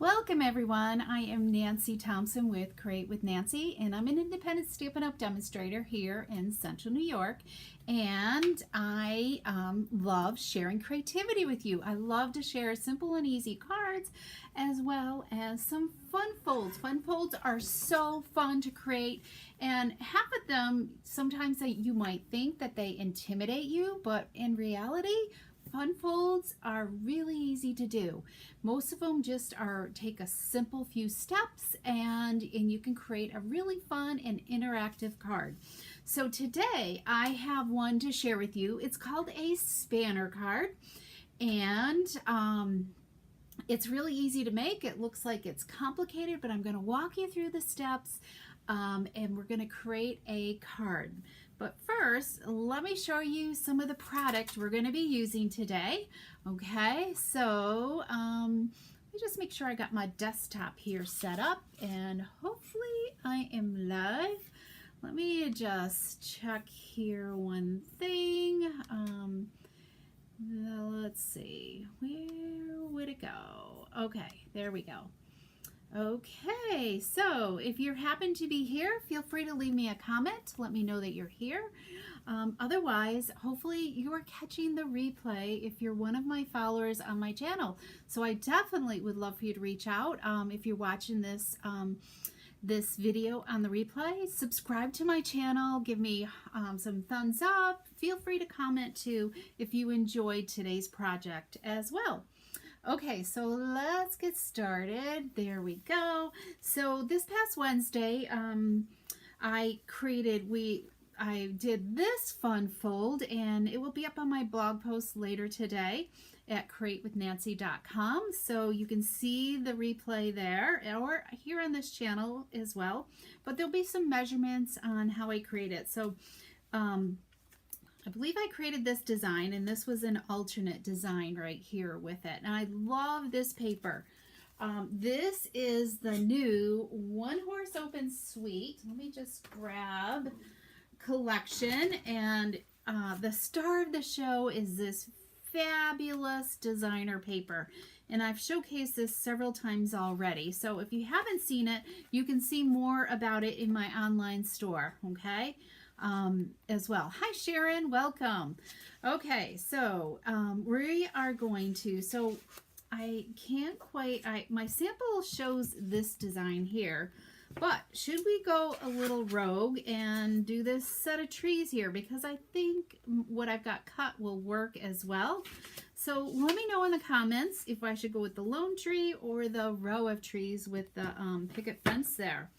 Welcome everyone. I am Nancy Thompson with Create with Nancy, and I'm an independent Stampin' Up! Demonstrator here in Central New York. And I love sharing creativity with you. I love to share simple and easy cards as well as some fun folds. Fun folds are so fun to create, and half of them, sometimes you might think that they intimidate you, but in reality, fun folds are really easy to do. Most of them just take a simple few steps and you can create a really fun and interactive card. So today I have one to share with you. It's called a spanner card, and it's really easy to make. It looks like it's complicated, but I'm going to walk you through the steps and we're going to create a card. But first, let me show you some of the product we're going to be using today. Okay, so let me just make sure I got my desktop here set up, and hopefully I am live. Let me just check here one thing. Let's see, where would it go? Okay, there we go. Okay, so if you happen to be here, feel free to leave me a comment. Let me know that you're here. Otherwise, hopefully you are catching the replay if you're one of my followers on my channel. So I definitely would love for you to reach out if you're watching this this video on the replay. Subscribe to my channel, give me some thumbs up. Feel free to comment too if you enjoyed today's project as well. Okay, so let's get started. There we go. So this past Wednesday, I did this fun fold, and it will be up on my blog post later today at createwithnancy.com. So you can see the replay there or here on this channel as well. But there'll be some measurements on how I create it. So I believe I created this design, and this was an alternate design right here with it. And I love this paper. This is the new One Horse Open Suite. Let me just grab collection. And the star of the show is this fabulous designer paper. And I've showcased this several times already. So if you haven't seen it, you can see more about it in my online store, okay? As well. Hi Sharon, welcome. Okay, so we are going to, so I can't quite, my sample shows this design here, but should we go a little rogue and do this set of trees here, because I think what I've got cut will work as well. So let me know in the comments if I should go with the lone tree or the row of trees with the picket fence there.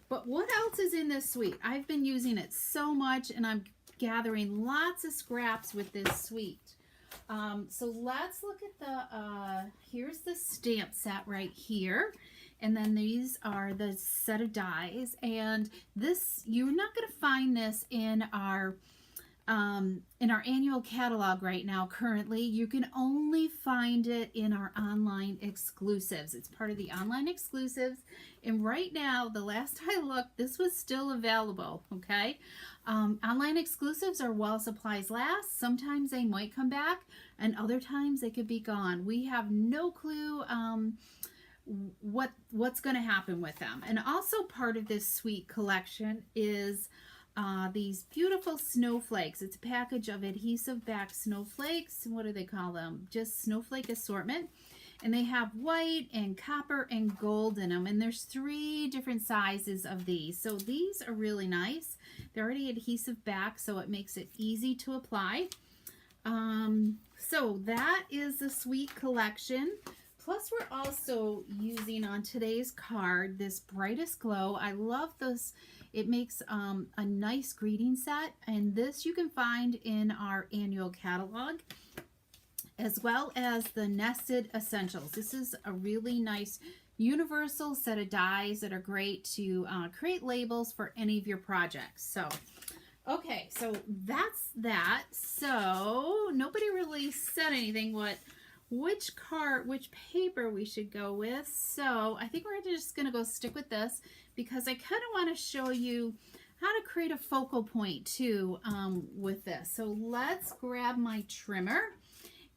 But what else is in this suite? I've been using it so much, and I'm gathering lots of scraps with this suite. So let's look at the, here's the stamp set right here. And then these are the set of dies. And this, you're not going to find this in our annual catalog right now. Currently, you can only find it in our online exclusives. It's part of the online exclusives, and right now, the last I looked, this was still available. Okay, online exclusives are while supplies last. Sometimes they might come back, and other times they could be gone. We have no clue what's going to happen with them. And also part of this suite collection is these beautiful snowflakes. It's a package of adhesive back snowflakes. What do they call them? Just snowflake assortment. And they have white and copper and gold in them. And there's 3 different sizes of these. So these are really nice. They're already adhesive back, so it makes it easy to apply. So that is the suite collection. Plus, we're also using on today's card this Brightest Glow. I love this. It makes a nice greeting set, and this you can find in our annual catalog, as well as the Nested Essentials. This is a really nice universal set of dies that are great to create labels for any of your projects. So, okay, so that's that. So nobody really said anything which paper we should go with. So I think we're just gonna go stick with this, because I kind of want to show you how to create a focal point too with this. So let's grab my trimmer,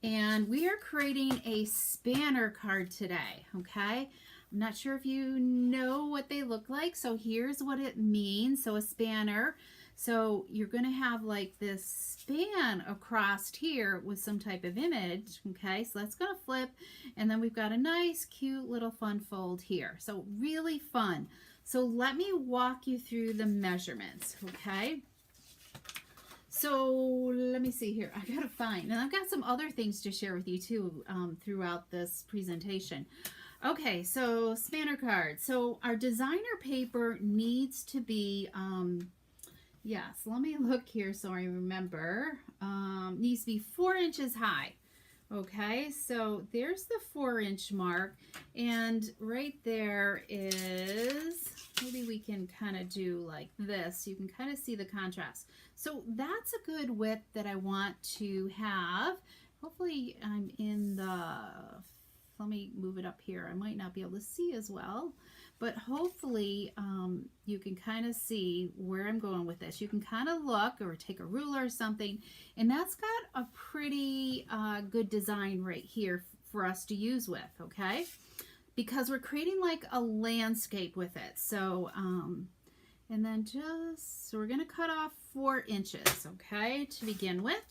And we are creating a spanner card today, okay? I'm not sure if you know what they look like, so here's what it means. So a spanner, so you're going to have like this span across here with some type of image, okay? So that's going to flip, and then we've got a nice, cute little fun fold here. So really fun. So let me walk you through the measurements, okay? So let me see here. I gotta find, and I've got some other things to share with you too throughout this presentation. Okay, so spanner card. So our designer paper needs to be, yes, let me look here so I remember. Needs to be 4 inches high. Okay, so there's the 4-inch mark, and right there is, maybe we can kind of do like this. You can kind of see the contrast. So that's a good width that I want to have. Hopefully I'm in the, let me move it up here. I might not be able to see as well, but hopefully you can kind of see where I'm going with this. You can kind of look or take a ruler or something, and that's got a pretty good design right here for us to use with, okay? Because we're creating like a landscape with it. So, and then so we're gonna cut off 4 inches, okay, to begin with.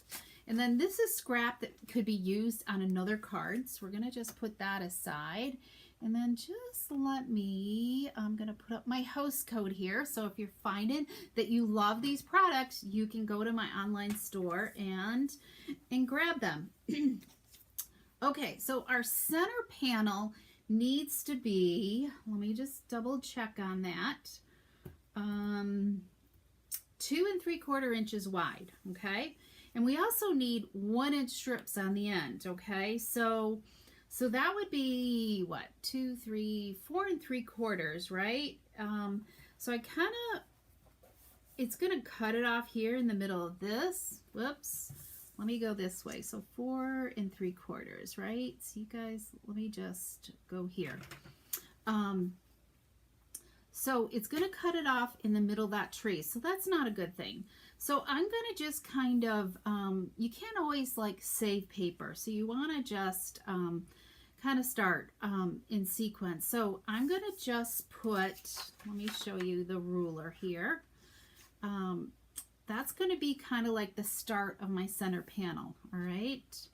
And then this is scrap that could be used on another card. So we're gonna just put that aside. And then just let me, I'm gonna put up my host code here. So if you're finding that you love these products, you can go to my online store and grab them. Okay, so our center panel needs to be, let me just double check on that, 2 3/4 inches wide, okay? And we also need 1-inch strips on the end, okay? So that would be what, 2, 3, 4 3/4, right? So I kind of, it's gonna cut it off here in the middle of this. Whoops, let me go this way. So 4 3/4, right? So you guys, let me just go here. So it's gonna cut it off in the middle of that tree. So that's not a good thing. So I'm gonna just kind of, you can't always like save paper. So you wanna just kind of start in sequence. So I'm gonna just put, let me show you the ruler here. That's gonna be kind of like the start of my center panel, all right?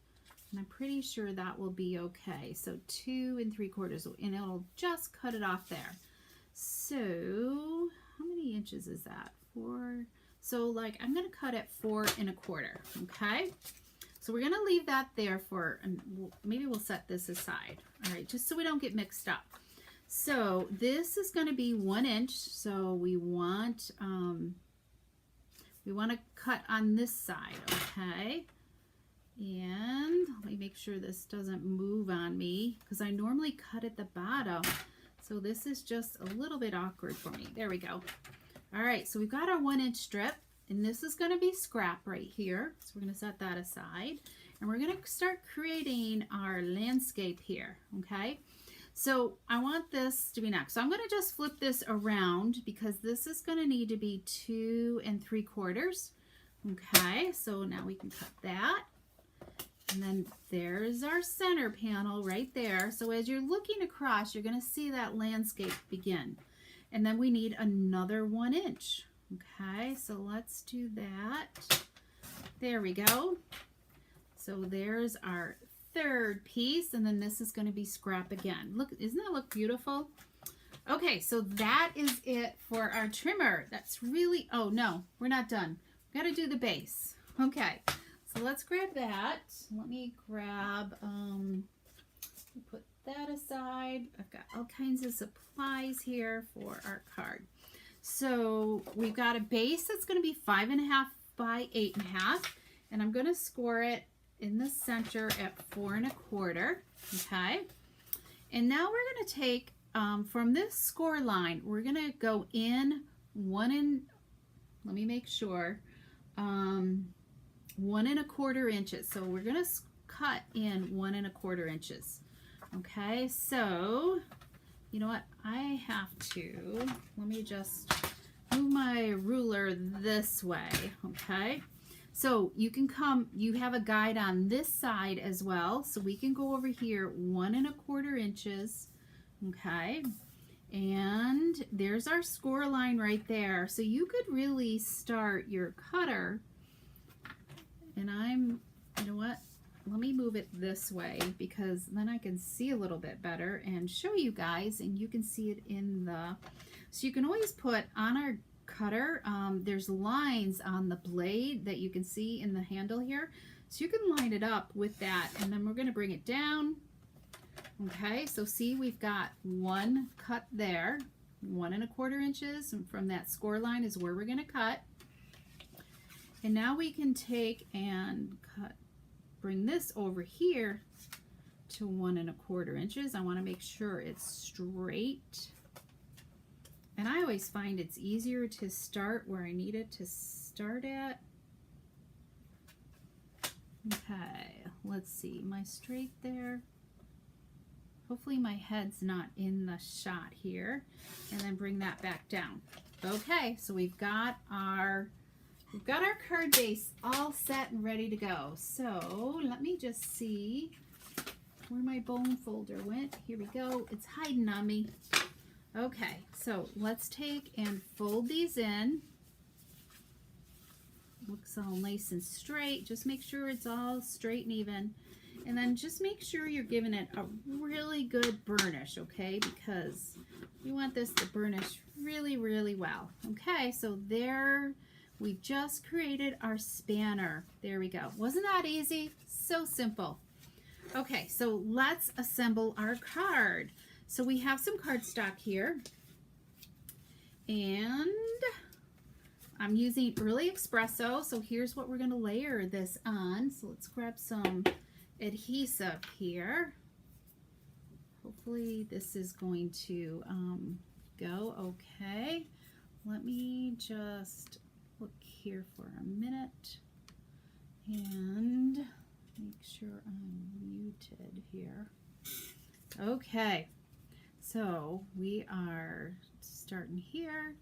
And I'm pretty sure that will be okay. So 2 3/4, and it'll just cut it off there. So how many inches is that? 4. So like I'm gonna cut at 4 1/4, okay? So we're gonna leave that there for, and maybe we'll set this aside, all right, just so we don't get mixed up. So this is gonna be 1 inch. So we want to cut on this side, okay? And let me make sure this doesn't move on me because I normally cut at the bottom. So this is just a little bit awkward for me. There we go. All right, so we've got our 1-inch strip, and this is gonna be scrap right here. So we're gonna set that aside, and we're gonna start creating our landscape here, okay? So I want this to be next. So I'm gonna just flip this around because this is gonna need to be 2 3/4. Okay, so now we can cut that. And then there's our center panel right there. So as you're looking across, you're going to see that landscape begin. And then we need another 1 inch. Okay, so let's do that. There we go. So there's our third piece, and then this is going to be scrap again. Look, doesn't that look beautiful? Okay, so that is it for our trimmer. That's really, oh no, we're not done. We've got to do the base. Okay. So let's grab that. Let me grab, put that aside. I've got all kinds of supplies here for our card. So we've got a base that's going to be 5.5 by 8.5, and I'm going to score it in the center at 4 1/4. Okay. And now we're going to take, from this score line, we're going to go in let me make sure, 1 1/4 inches. So we're going to cut in 1 1/4 inches. Okay, so you know what? I have to, let me just move my ruler this way. Okay, So you can come, you have a guide on this side as well. So we can go over here 1¼ inches. Okay. And there's our score line right there. So you could really start your cutter, and you know what? Let me move it this way because then I can see a little bit better and show you guys, and you can see it in the, so you can always put on our cutter, there's lines on the blade that you can see in the handle here. So you can line it up with that, and then we're going to bring it down. Okay, so see, we've got one cut there, 1¼ inches, and from that score line is where we're going to cut. And now we can take and cut, bring this over here to 1¼ inches. I want to make sure it's straight. And I always find it's easier to start where I need it to start at. Okay, let's see, am I straight there? Hopefully my head's not in the shot here. And then bring that back down. Okay, so we've got our card base all set and ready to go. So let me just see where my bone folder went. Here we go. It's hiding on me. Okay, so let's take and fold these in. Looks all nice and straight. Just make sure it's all straight and even. And then just make sure you're giving it a really good burnish, okay? Because you want this to burnish really, really well. Okay, so there, we've just created our spanner. There we go. Wasn't that easy? So simple. Okay, so let's assemble our card. So we have some cardstock here. And I'm using Early Espresso. So here's what we're going to layer this on. So let's grab some adhesive here. Hopefully this is going to go okay. Let me just look here for a minute and make sure I'm muted here. Okay, so we are starting here.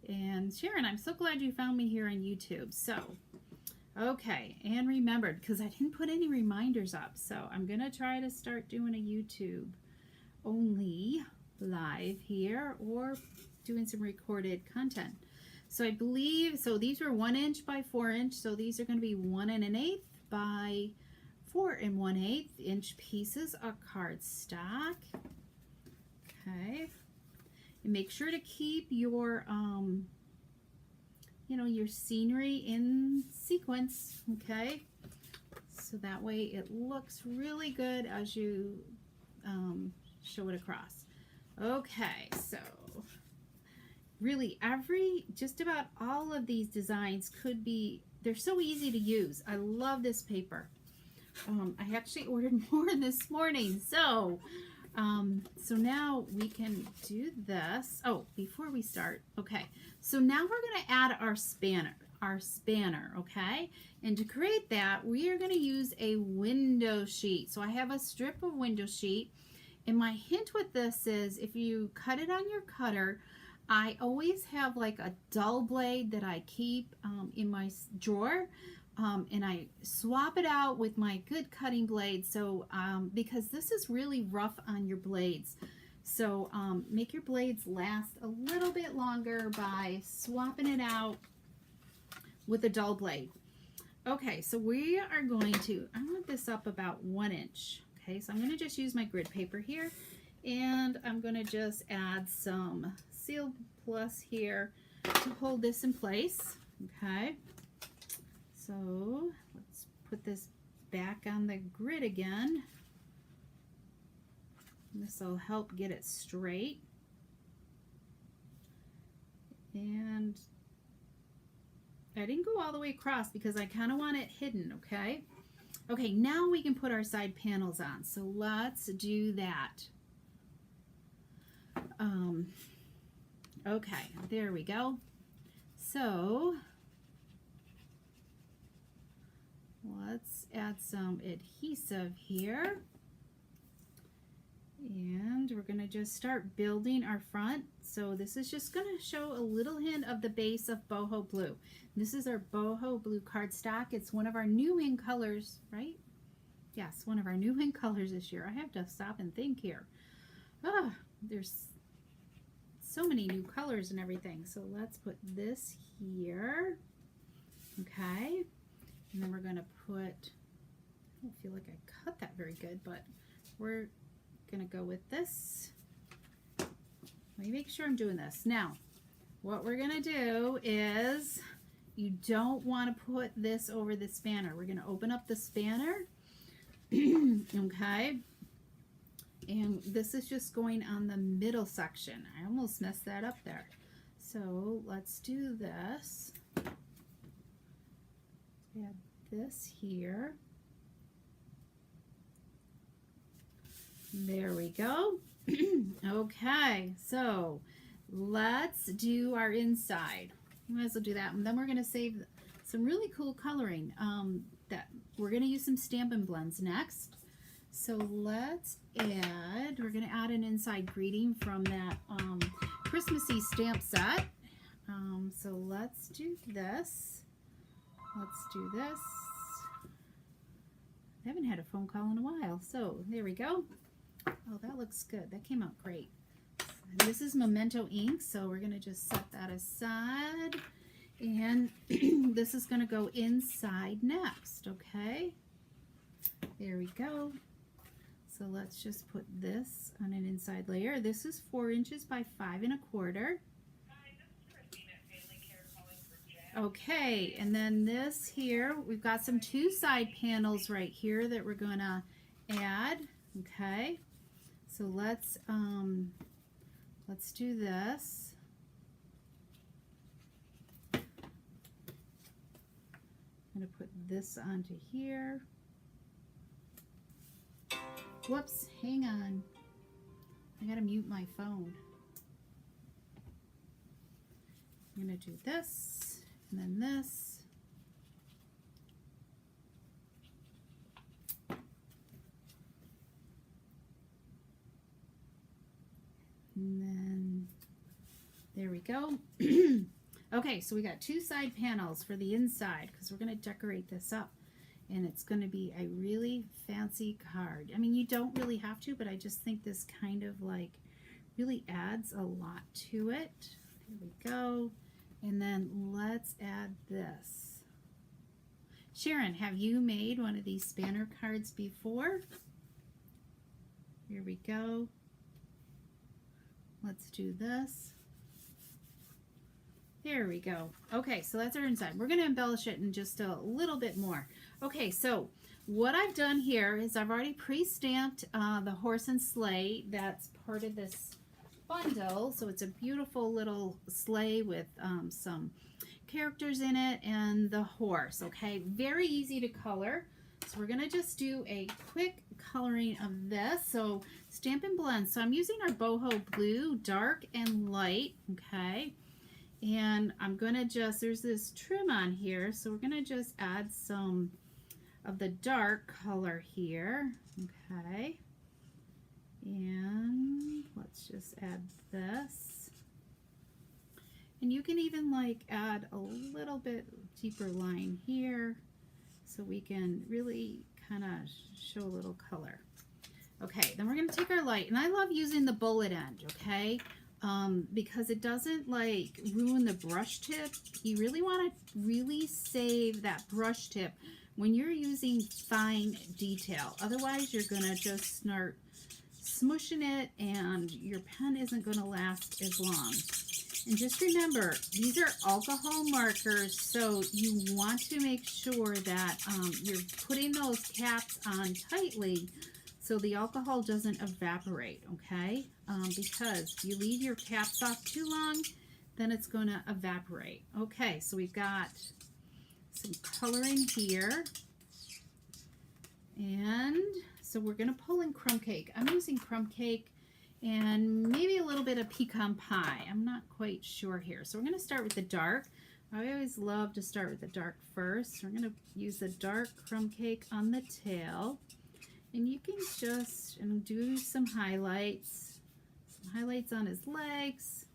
And Sharon, I'm so glad you found me here on YouTube. So okay, and remembered, because I didn't put any reminders up, so I'm going to try to start doing a YouTube only live here or doing some recorded content. So I believe, so these were 1 inch by 4 inch, so these are going to be 1 1/8 by 4 1/8 inch pieces of cardstock. Okay, and make sure to keep your you know, your scenery in sequence, okay? So that way it looks really good as you show it across. Okay, so really just about all of these designs could be, they're so easy to use. I love this paper. I actually ordered more this morning, so now we can do this. Oh, before we start, okay. So now we're going to add our spanner, okay? And to create that, we are going to use a window sheet. So I have a strip of window sheet, and my hint with this is if you cut it on your cutter, I always have like a dull blade that I keep in my drawer. And I swap it out with my good cutting blade, so because this is really rough on your blades, so make your blades last a little bit longer by swapping it out with a dull blade. Okay, so we are going to, I want this up about 1 inch. Okay, so I'm going to just use my grid paper here, and I'm going to just add some Seal Plus here to hold this in place. Okay. So let's put this back on the grid again. This will help get it straight. And I didn't go all the way across because I kind of want it hidden, okay? Okay, now we can put our side panels on. So let's do that. Okay, there we go. So let's add some adhesive here, And we're going to just start building our front. So this is just going to show a little hint of the base of boho blue. This is our boho blue cardstock. It's one of our new in colors, right? Yes, one of our new in colors this year. I have to stop and think here. There's so many new colors and everything. So let's put this here. Okay. And then we're going to put, I don't feel like I cut that very good, but we're going to go with this. Let me make sure I'm doing this. Now, what we're going to do is, you don't want to put this over the spanner. We're going to open up the spanner. Okay. And this is just going on the middle section. I almost messed that up there. So let's do this. Add this here. There we go. Okay, so let's do our inside. We might as well do that. And then we're going to save some really cool coloring. That we're going to use some Stampin' blends next. So let's add, we're going to add an inside greeting from that Christmassy stamp set. So let's do this. Let's do this. I haven't had a phone call in a while. So there we go. Oh, that looks good. That came out great. This is Memento ink, so we're going to just set that aside. And this is going to go inside next, okay? There we go. So let's just put this on an inside layer. This is 4 inches by 5 1/4. Okay, and then this here, we've got some 2 side panels right here that we're going to add, okay? So let's do this. I'm going to put this onto here. Whoops, hang on. I got to mute my phone. I'm going to do this, and then this. And then, there we go. Okay, so we got 2 side panels for the inside because we're going to decorate this up. And it's going to be a really fancy card. I mean, you don't really have to, but I just think this kind of like really adds a lot to it. There we go. And then let's add this. Sharon, have you made one of these spanner cards before? Here we go. Let's do this. There we go. Okay, so that's our inside. We're going to embellish it in just a little bit more. Okay, so what I've done here is I've already pre-stamped the horse and sleigh. That's part of this bundle. So it's a beautiful little sleigh with some characters in it and the horse. Okay, very easy to color. So we're going to just do a quick coloring of this. So Stampin' Blends. So I'm using our boho blue, dark and light. Okay. And I'm going to just, there's this trim on here, so we're going to just add some of the dark color here. Okay. And let's just add this. And you can even like add a little bit deeper line here so we can really kind of show a little color. Okay, then we're going to take our light, and I love using the bullet end, okay? Because it doesn't like ruin the brush tip. You really want to really save that brush tip when you're using fine detail. Otherwise, you're going to just start smushing it and your pen isn't going to last as long. And just remember, these are alcohol markers, so you want to make sure that you're putting those caps on tightly so the alcohol doesn't evaporate, okay? Because if you leave your caps off too long, then it's going to evaporate. Okay, so we've got some coloring here. And so we're going to pull in crumb cake. I'm using crumb cake and maybe a little bit of pecan pie. I'm not quite sure here. So we're going to start with the dark. I always love to start with the dark first. We're going to use the dark crumb cake on the tail. And you can just do some highlights on his legs,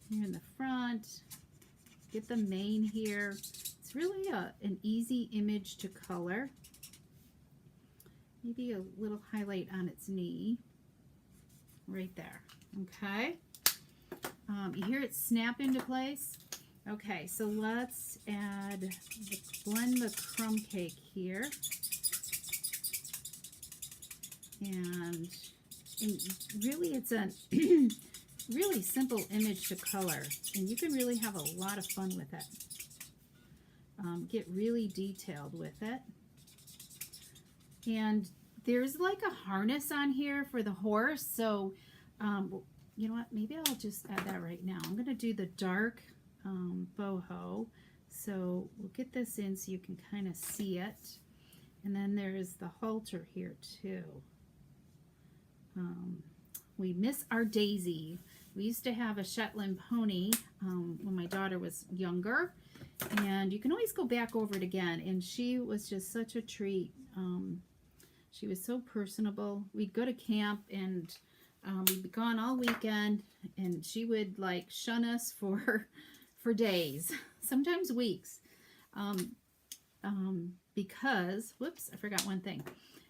here in the front. Get the mane here. It's really an easy image to color. Maybe a little highlight on its knee, right there. Okay. You hear it snap into place. Okay, so let's blend the crumb cake here. And really it's a really simple image to color, and you can really have a lot of fun with it. Get really detailed with it. And there's like a harness on here for the horse, so you know what, maybe I'll just add that right now. I'm going to do the dark boho, so we'll get this in so you can kind of see it. And then there's the halter here too. We miss our Daisy. We used to have a Shetland pony when my daughter was younger, and you can always go back over it again, and she was just such a treat. She was so personable. We'd go to camp, and we'd be gone all weekend, and she would like shun us for days, sometimes weeks, because, whoops, I forgot one thing.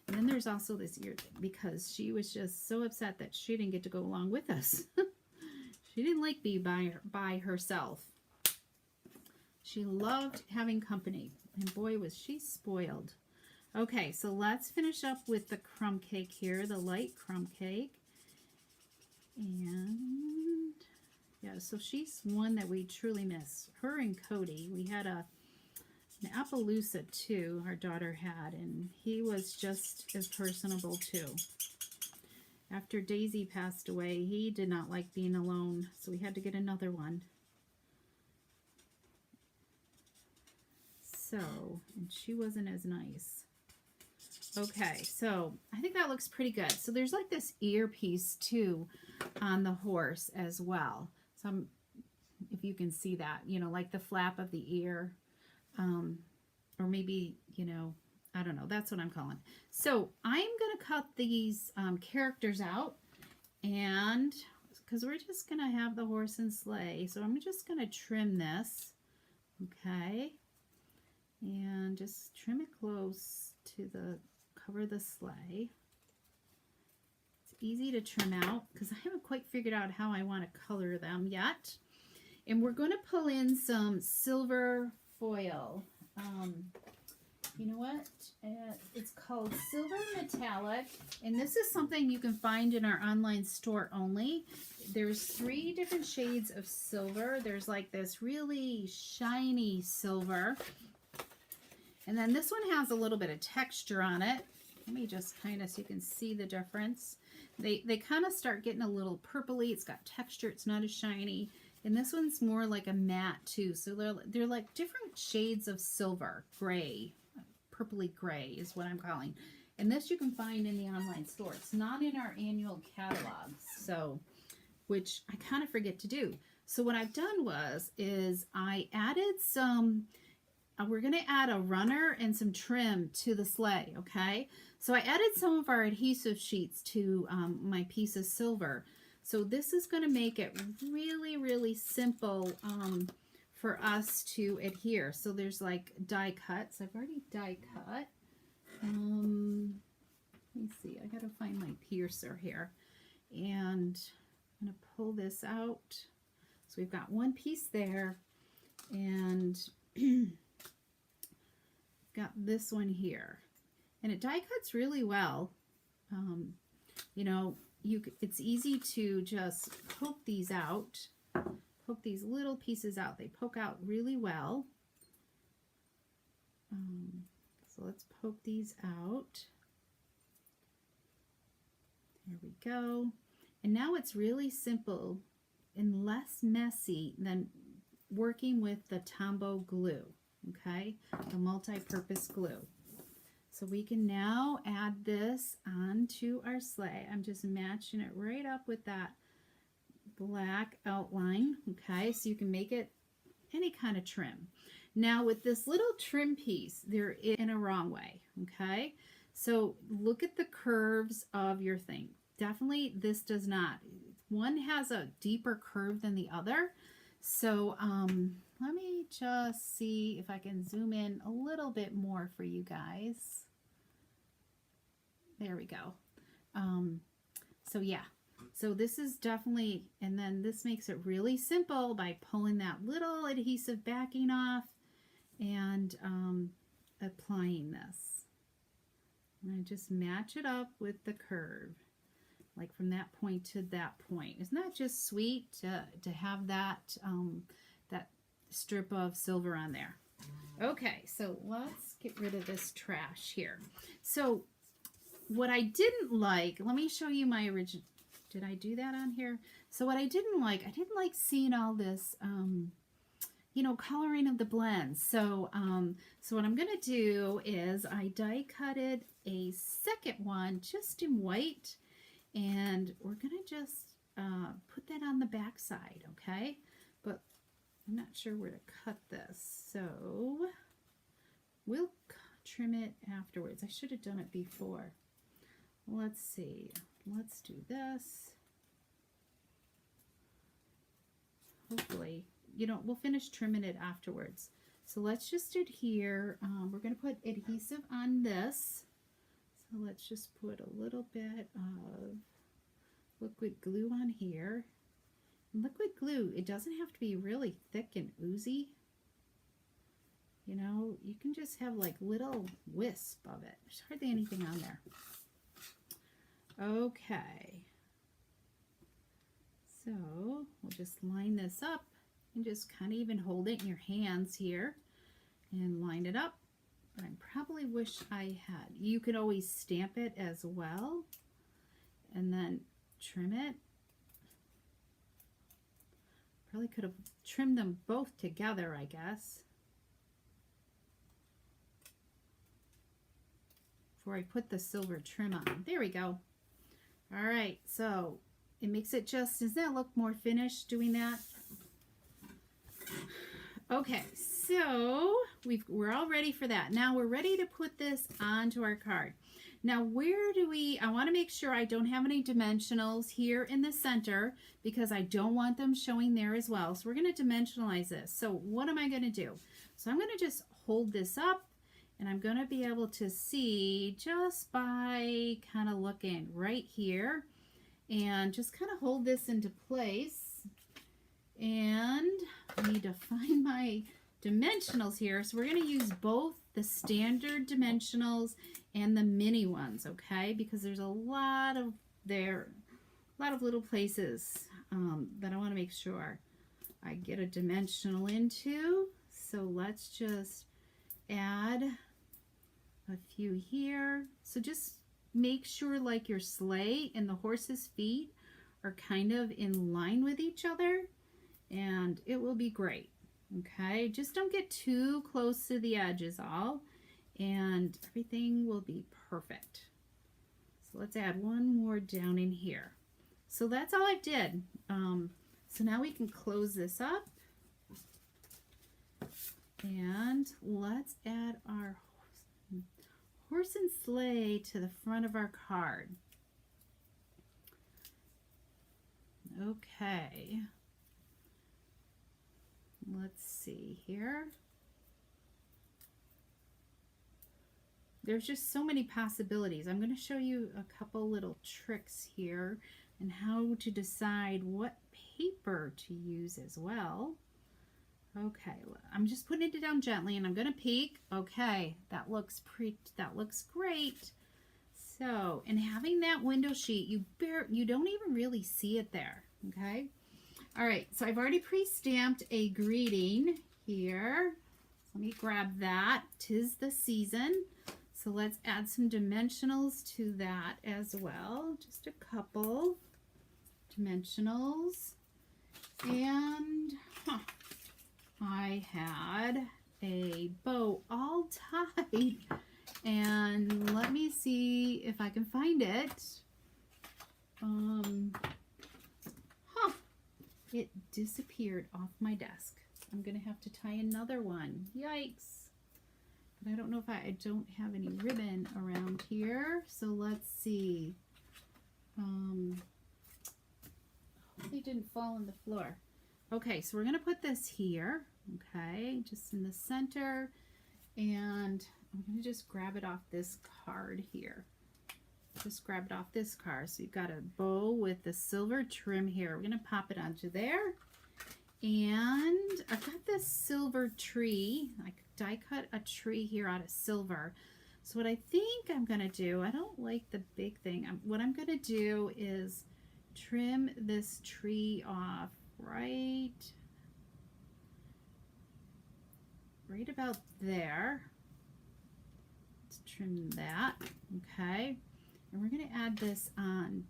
And then there's also this ear thing, because she was just so upset that she didn't get to go along with us. She didn't like being by herself. She loved having company, and boy was she spoiled. Okay, so let's finish up with the crumb cake here, the light crumb cake. And yeah, so she's one that we truly miss. Her and Cody, we had an Appaloosa too, our daughter had, and he was just as personable too. After Daisy passed away, he did not like being alone, so we had to get another one. So, and she wasn't as nice. Okay, so I think that looks pretty good. So there's like this earpiece too on the horse as well. So if you can see that, you know, like the flap of the ear. Or maybe, you know, I don't know. That's what I'm calling. So I'm going to cut these characters out, and because we're just going to have the horse and sleigh. So I'm just going to trim this. Okay. And just trim it close to cover the sleigh. It's easy to trim out because I haven't quite figured out how I want to color them yet. And we're going to pull in some silver foil. You know what? It's called Silver Metallic, and this is something you can find in our online store only. There's 3 different shades of silver. There's like this really shiny silver, and then this one has a little bit of texture on it. Let me just kind of, so you can see the difference. They kind of start getting a little purpley. It's got texture. It's not as shiny. And this one's more like a matte too. So they're like different shades of silver, gray, purpley gray is what I'm calling. And this you can find in the online store. It's not in our annual catalog, so, which I kind of forget to do. So what I've done is I added some, we're going to add a runner and some trim to the sleigh, okay? So I added some of our adhesive sheets to my piece of silver. So this is going to make it really, really simple for us to adhere. So there's like die cuts. I've already die cut. Let me see. I got to find my piercer here. And I'm going to pull this out. So we've got one piece there. And got this one here. And it die cuts really well. You know, it's easy to just poke these out, poke these little pieces out. They poke out really well. So let's poke these out. There we go. And now it's really simple and less messy than working with the Tombow glue, okay? The multi-purpose glue. So we can now add this onto our sleigh. I'm just matching it right up with that black outline, okay? So you can make it any kind of trim. Now with this little trim piece, there is in a wrong way, okay? So look at the curves of your thing. Definitely this does not. One has a deeper curve than the other. So let me just see if I can zoom in a little bit more for you guys. There we go. So yeah, so this is definitely, and then this makes it really simple by pulling that little adhesive backing off and applying this. And I just match it up with the curve, like from that point to that point. Isn't that just sweet to have that, that strip of silver on there? Okay, so let's get rid of this trash here. So what I didn't like, let me show you my original, did I do that on here? So what I didn't like seeing all this, you know, coloring of the blends. So, so what I'm going to do is I die cutted a second one just in white, and we're going to just put that on the back side, okay? But I'm not sure where to cut this, so we'll trim it afterwards. I should have done it before. Let's see. Let's do this. Hopefully, you know, we'll finish trimming it afterwards. So let's just do it here. We're going to put adhesive on this. So let's just put a little bit of liquid glue on here. And liquid glue, it doesn't have to be really thick and oozy. You know, you can just have like little wisp of it. There's hardly anything on there. Okay, so we'll just line this up and just kind of even hold it in your hands here and line it up. But I probably wish I had, you could always stamp it as well and then trim it. Probably could have trimmed them both together, I guess, before I put the silver trim on. There we go. All right, so it makes it just, does that look more finished doing that? Okay, so we're all ready for that. Now we're ready to put this onto our card. Now where do I want to make sure I don't have any dimensionals here in the center because I don't want them showing there as well. So we're going to dimensionalize this. So what am I going to do? So I'm going to just hold this up, and I'm going to be able to see just by kind of looking right here and just kind of hold this into place. And I need to find my dimensionals here. So we're going to use both the standard dimensionals and the mini ones, okay? Because there's a lot of little places that I want to make sure I get a dimensional into. So let's just add a few here. So just make sure like your sleigh and the horse's feet are kind of in line with each other, and it will be great. Okay, just don't get too close to the edge is all, and everything will be perfect. So let's add one more down in here. So that's all I did. So now we can close this up, and let's add our horse and sleigh to the front of our card. Okay. Let's see here. There's just so many possibilities. I'm going to show you a couple little tricks here and how to decide what paper to use as well. Okay, I'm just putting it down gently, and I'm going to peek. Okay, that looks great. So, and having that window sheet, you don't even really see it there. Okay. All right, so I've already pre-stamped a greeting here. Let me grab that. 'Tis the season. So let's add some dimensionals to that as well. Just a couple dimensionals. And I had a bow all tied. And let me see if I can find it. It disappeared off my desk. I'm going to have to tie another one. Yikes. But I don't know if I don't have any ribbon around here. So let's see. Hopefully it didn't fall on the floor. Okay, so we're going to put this here. Okay, just in the center. And I'm going to just grab it off this card here. Just grab it off this card. So you've got a bow with the silver trim here. We're going to pop it onto there. And I've got this silver tree. I die cut a tree here out of silver. So what I think I'm going to do, I don't like the big thing. What I'm going to do is trim this tree off right about there. Let's trim that. Okay. And we're going to add this on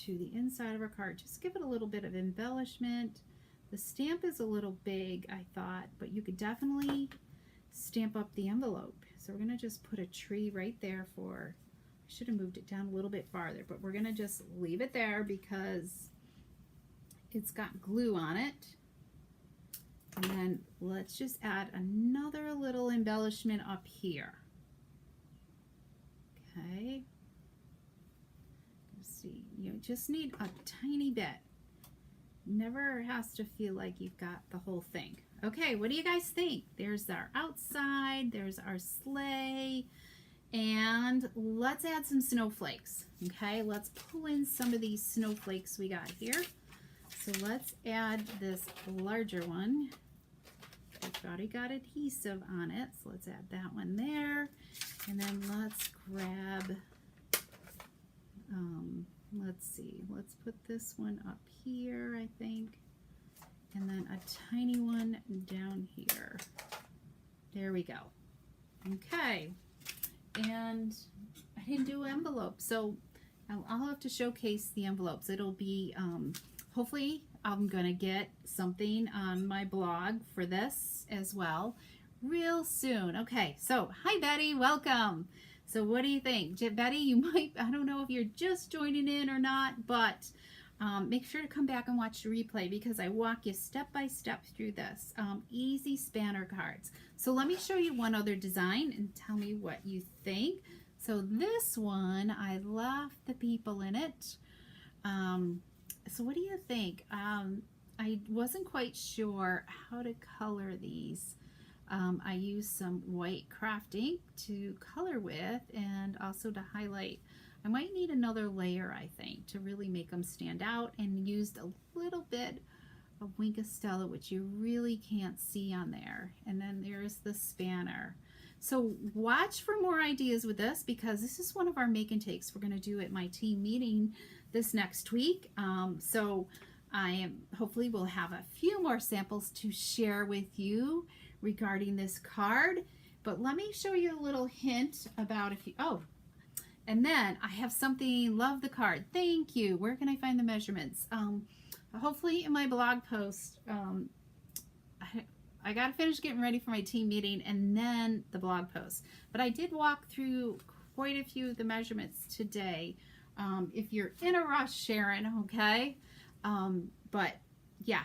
to the inside of our card. Just give it a little bit of embellishment. The stamp is a little big, I thought, but you could definitely stamp up the envelope. So we're going to just put a tree right there for, I should have moved it down a little bit farther, but we're going to just leave it there because it's got glue on it. And then let's just add another little embellishment up here. Okay. Let's see, you just need a tiny bit. Never has to feel like you've got the whole thing. Okay, what do you guys think? There's our outside, there's our sleigh, and let's add some snowflakes. Okay, let's pull in some of these snowflakes we got here. So let's add this larger one. It's already got adhesive on it, so let's add that one there. And then let's grab, let's see, let's put this one up here, I think. And then a tiny one down here. There we go. Okay. And I didn't do envelopes, so I'll have to showcase the envelopes. It'll be, hopefully I'm going to get something on my blog for this as well real soon. Okay, so hi Betty, welcome. So what do you think? Betty, you might, I don't know if you're just joining in or not, but make sure to come back and watch the replay because I walk you step by step through this. Easy spanner cards. So let me show you one other design and tell me what you think. So this one, I love the people in it. So what do you think? I wasn't quite sure how to color these. I used some white craft ink to color with and also to highlight. I might need another layer, I think, to really make them stand out, and used a little bit of Wink of Stella, which you really can't see on there. And then there's the spanner. So watch for more ideas with this because this is one of our make and takes we're going to do at my team meeting this next week. So hopefully we'll have a few more samples to share with you regarding this card. But let me show you a little hint about if you, and then I have something, love the card. Thank you. Where can I find the measurements? Hopefully in my blog post. I got to finish getting ready for my team meeting and then the blog post. But I did walk through quite a few of the measurements today. If you're in a rush, Sharon, okay? But yeah.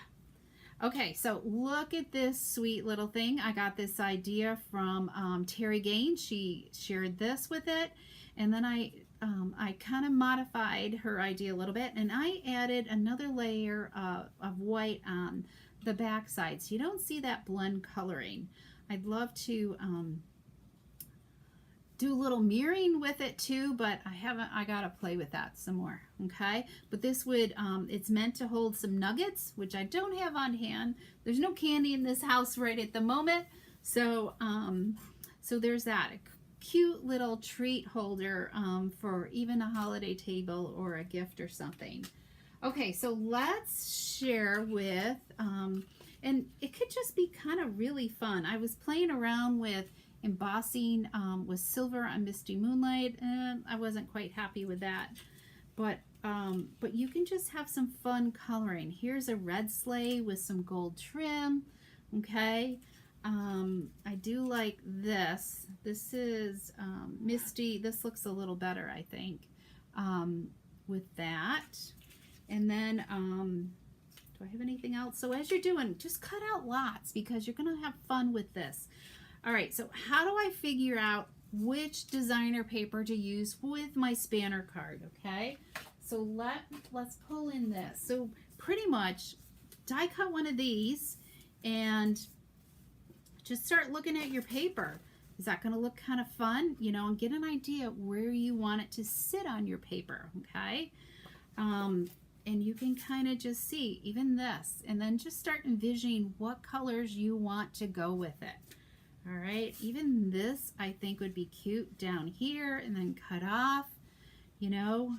Okay, so look at this sweet little thing. I got this idea from Terry Gaines. She shared this with it. And then I kind of modified her idea a little bit, and I added another layer of white on the back side, so you don't see that blend coloring. I'd love to do a little mirroring with it too, but I gotta play with that some more. Okay, but this would it's meant to hold some nuggets, which I don't have on hand. There's no candy in this house right at the moment, so so there's that. Cute little treat holder for even a holiday table or a gift or something. Okay, so let's share with, and it could just be kind of really fun. I was playing around with embossing with silver on Misty Moonlight, and I wasn't quite happy with that. But you can just have some fun coloring. Here's a red sleigh with some gold trim, okay? I do like this. This is Misty. This looks a little better, I think, with that. And then, do I have anything else? So as you're doing, just cut out lots because you're going to have fun with this. All right, so how do I figure out which designer paper to use with my spanner card, okay? So let's pull in this. So pretty much die cut one of these and just start looking at your paper. Is that going to look kind of fun? You know, and get an idea where you want it to sit on your paper, okay? And you can kind of just see even this, and then just start envisioning what colors you want to go with it. All right, even this I think would be cute down here and then cut off, you know.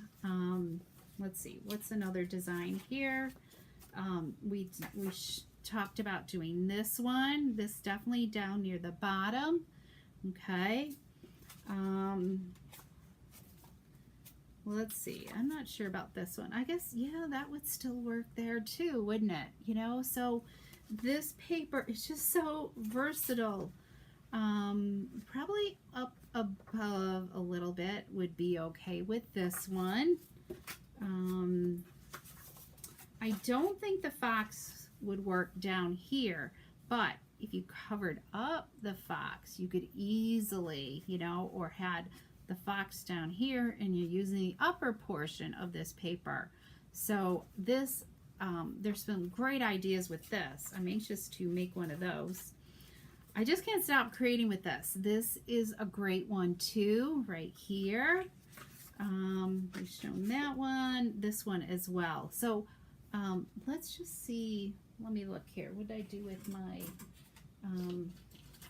Let's see, what's another design here? We talked about doing this one. This definitely down near the bottom, okay. Let's see, I'm not sure about this one. I guess, yeah, that would still work there too, wouldn't it? You know, so this paper is just so versatile. Probably up above a little bit would be okay with this one. I don't think the fox would work down here, but if you covered up the fox, you could easily, you know, or had the fox down here and you're using the upper portion of this paper. So this, there's some great ideas with this. I'm anxious to make one of those. I just can't stop creating with this. This is a great one too, right here. We've shown that one, this one as well. So let's just see, let me look here. What did I do with my,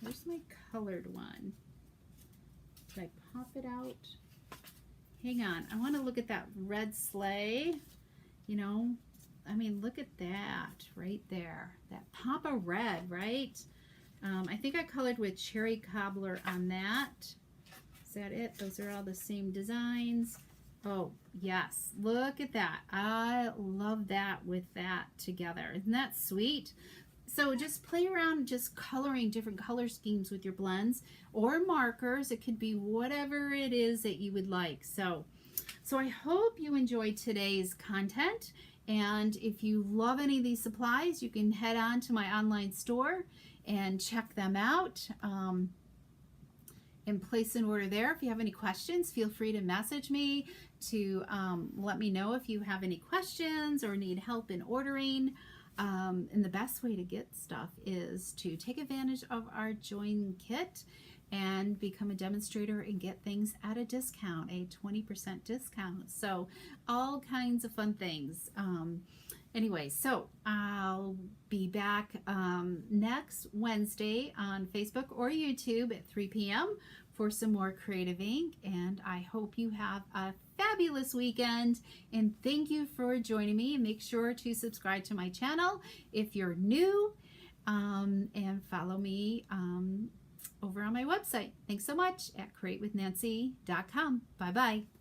where's my colored one? Did I pop it out? Hang on, I want to look at that red sleigh. You know, I mean, look at that right there. That pop of red, right? I think I colored with cherry cobbler on that. Is that it? Those are all the same designs. Oh, yes. Look at that. I love that with that together. Isn't that sweet? So just play around just coloring different color schemes with your blends or markers. It could be whatever it is that you would like. So I hope you enjoyed today's content. And if you love any of these supplies, you can head on to my online store and check them out and place an order there. If you have any questions, feel free to message me to let me know if you have any questions or need help in ordering. And the best way to get stuff is to take advantage of our Join Kit and become a demonstrator and get things at a discount, a 20% discount. So all kinds of fun things. Anyway, so I'll be back next Wednesday on Facebook or YouTube at 3 p.m. for some more Creative Ink. And I hope you have a fabulous weekend. And thank you for joining me. And make sure to subscribe to my channel if you're new, and follow me over on my website. Thanks so much at createwithnancy.com. Bye-bye.